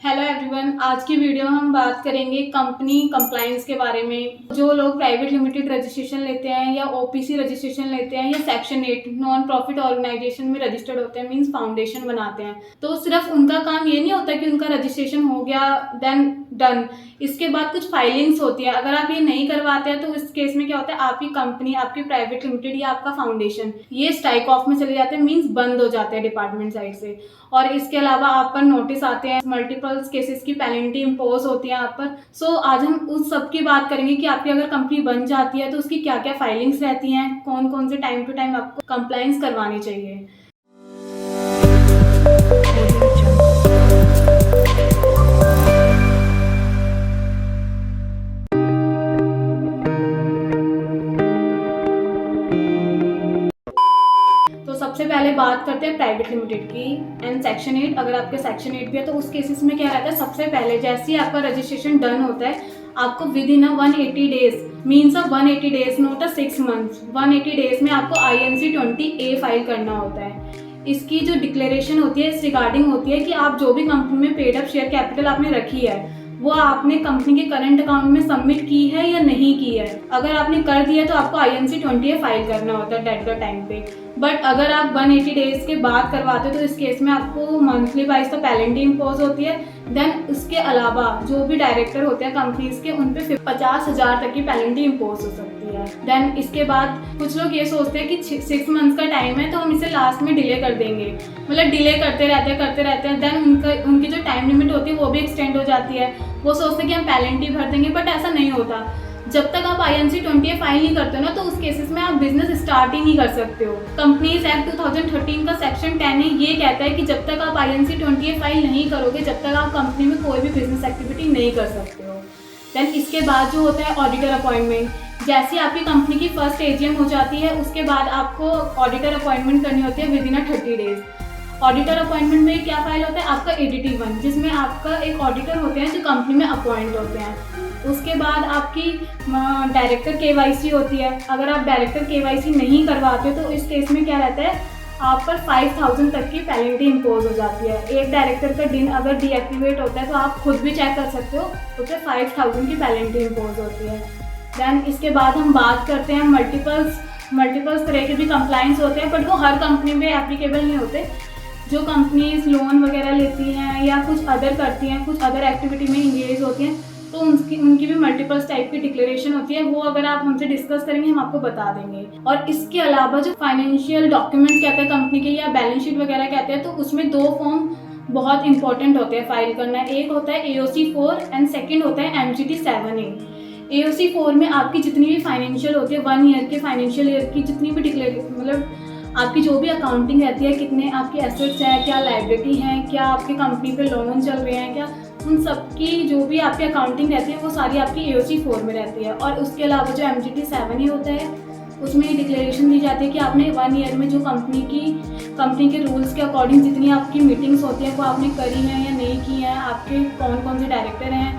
Hello everyone, आज की video में हम बात करेंगे कंपनी कंप्लायंस के बारे में। जो लोग प्राइवेट लिमिटेड रजिस्ट्रेशन लेते हैं या ओपीसी रजिस्ट्रेशन लेते हैं या सेक्शन 8 नॉन प्रॉफिट ऑर्गेनाइजेशन में रजिस्टर्ड होते हैं, मींस फाउंडेशन बनाते हैं, तो सिर्फ उनका काम ये नहीं होता कि उनका रजिस्ट्रेशन हो गया देन डन। इसके बाद कुछ फाइलिंग्स होती है। अगर आप ये नहीं करवाते हैं तो इस केस में क्या होता है, आपकी कंपनी, आपकी प्राइवेट लिमिटेड या आपका फाउंडेशन ये स्ट्राइक ऑफ में चले जाते हैं, मींस बंद हो जाते हैं डिपार्टमेंट साइड से। और इसके अलावा आप पर नोटिस आते हैं, मल्टीपल केसेस की पेनल्टी इम्पोज होती है आप पर। सो आज हम उस सब की बात करेंगे कि आपकी अगर कंपनी बन जाती है तो उसकी क्या क्या फाइलिंग्स रहती हैं, कौन कौन से टाइम टू टाइम आपको कंप्लायंस करवानी चाहिए। तो सबसे पहले बात करते हैं प्राइवेट लिमिटेड की एंड सेक्शन 8। अगर आपके सेक्शन 8 भी है तो उस केसेस में क्या रहता है, सबसे पहले जैसे ही आपका रजिस्ट्रेशन डन होता है, आपको with in 180 days, means 180 days note 6 months, 180 days में आपको INC 20A फाइल करना होता है। इसकी जो डिक्लेरेशन होती है इस रिगार्डिंग होती है कि आप जो भी कंपनी में पेड अप शेयर कैपिटल आपने रखी है वो आपने कंपनी के करंट अकाउंट में सबमिट की है या नहीं की है। अगर आपने कर दिया तो आपको INC 20A फाइल करना होता है डेट द टाइम पे। बट अगर आप 180 डेज के बाद करवाते हो तो इस केस में आपको मंथली वाइज तो पेनल्टी इम्पोज होती है। देन उसके अलावा जो भी डायरेक्टर होते हैं कंपनीज के, उन पे 50,000 तक की पेनल्टी इम्पोज हो सकती है। देन इसके बाद कुछ लोग ये सोचते हैं कि 6 मंथ्स का टाइम है तो हम इसे लास्ट में डिले कर देंगे, मतलब डिले करते रहते हैं। देन उनकी जो टाइम लिमिट होती है वो भी एक्सटेंड हो जाती है। वो सोचते हैं कि हम पेनल्टी भर देंगे, बट ऐसा नहीं होता। जब तक आप INC 20A फाइल नहीं करते हो ना तो उस केसेस में आप बिजनेस स्टार्ट ही नहीं कर सकते हो। कंपनीज एक्ट 2013 का सेक्शन 10 है, ये कहता है कि जब तक आप INC 20A फाइल नहीं करोगे, जब तक आप कंपनी में कोई भी बिजनेस एक्टिविटी नहीं कर सकते हो। देन इसके बाद जो होता है ऑडिटर अपॉइंटमेंट। जैसी आपकी कंपनी की फर्स्ट AGM हो जाती है उसके बाद आपको ऑडिटर अपॉइंटमेंट करनी होती है with in 30 days. Auditor appointment में क्या फाइल होता है, आपका ADT 1, जिसमें आपका एक ऑडिटर होते हैं जो कंपनी में अपॉइंट होते हैं। उसके बाद आपकी डायरेक्टर KYC होती है। अगर आप डायरेक्टर KYC नहीं करवाते हो तो इस केस में क्या रहता है, आप पर 5,000 तक की पेनल्टी इम्पोज हो जाती है। एक डायरेक्टर का दिन अगर डीएक्टिवेट होता है तो आप खुद भी चेक कर सकते हो, तो फिर 5,000 की पेनल्टी इम्पोज होती है। देन इसके बाद हम बात करते हैं मल्टीपल्स तरह के भी कंप्लायंस होते हैं, बट वो हर कंपनी में एप्लीकेबल नहीं होते। जो कंपनीज लोन वगैरह लेती हैं या कुछ अदर करती हैं, कुछ अदर एक्टिविटी में इंगेज होती हैं, तो उनकी भी मल्टीपल्स टाइप की डिक्लेरेशन होती है। वो अगर आप हमसे डिस्कस करेंगे हम आपको बता देंगे। और इसके अलावा जो फाइनेंशियल डॉक्यूमेंट कहते हैं कंपनी के या बैलेंस शीट वगैरह कहते हैं, तो उसमें 2 फॉर्म बहुत इंपॉर्टेंट होते हैं फाइल करना। एक होता है AOC 4 एंड सेकेंड होता है MGT 7A। AOC 4 में आपकी जितनी भी फाइनेंशियल होती है 1 ईयर के फाइनेंशियल ईयर की जितनी भी मतलब आपकी जो भी अकाउंटिंग रहती है, कितने आपके एसेट्स हैं, क्या लायबिलिटी हैं, क्या आपकी कंपनी पे लोन चल रहे हैं, क्या उन सब की जो भी आपकी अकाउंटिंग रहती है वो सारी आपकी AOC 4 में रहती है। और उसके अलावा जो MGT 7A होता है उसमें डिक्लेरेशन दी जाती है कि आपने 1 ईयर में जो कंपनी के रूल्स के अकॉर्डिंग जितनी आपकी मीटिंग्स होती हैं वो आपने करी हैं या नहीं की हैं, आपके कौन कौन से डायरेक्टर हैं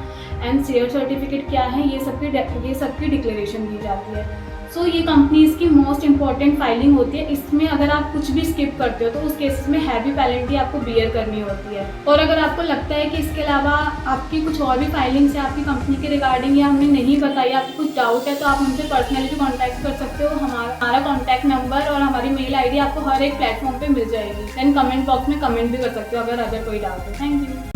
एंड शेयर सर्टिफिकेट क्या है, ये सबकी डिक्लेरेशन दी जाती है। सो ये कंपनीज की मोस्ट इंपॉर्टेंट फाइलिंग होती है। इसमें अगर आप कुछ भी स्किप करते हो तो उस केसेस में हैवी पेनल्टी आपको बियर करनी होती है। और अगर आपको लगता है कि इसके अलावा आपकी कुछ और भी फाइलिंग्स है आपकी कंपनी के रिगार्डिंग या हमने नहीं बताई, आपको कुछ डाउट है, तो आप हमसे पर्सनली भी कॉन्टैक्ट कर सकते हो। हमारा कॉन्टैक्ट नंबर और हमारी मेल ID आपको हर एक प्लेटफॉर्म पर मिल जाएगी। देन कमेंट बॉक्स में कमेंट भी कर सकते हो अगर कोई डाउट है। Thank you.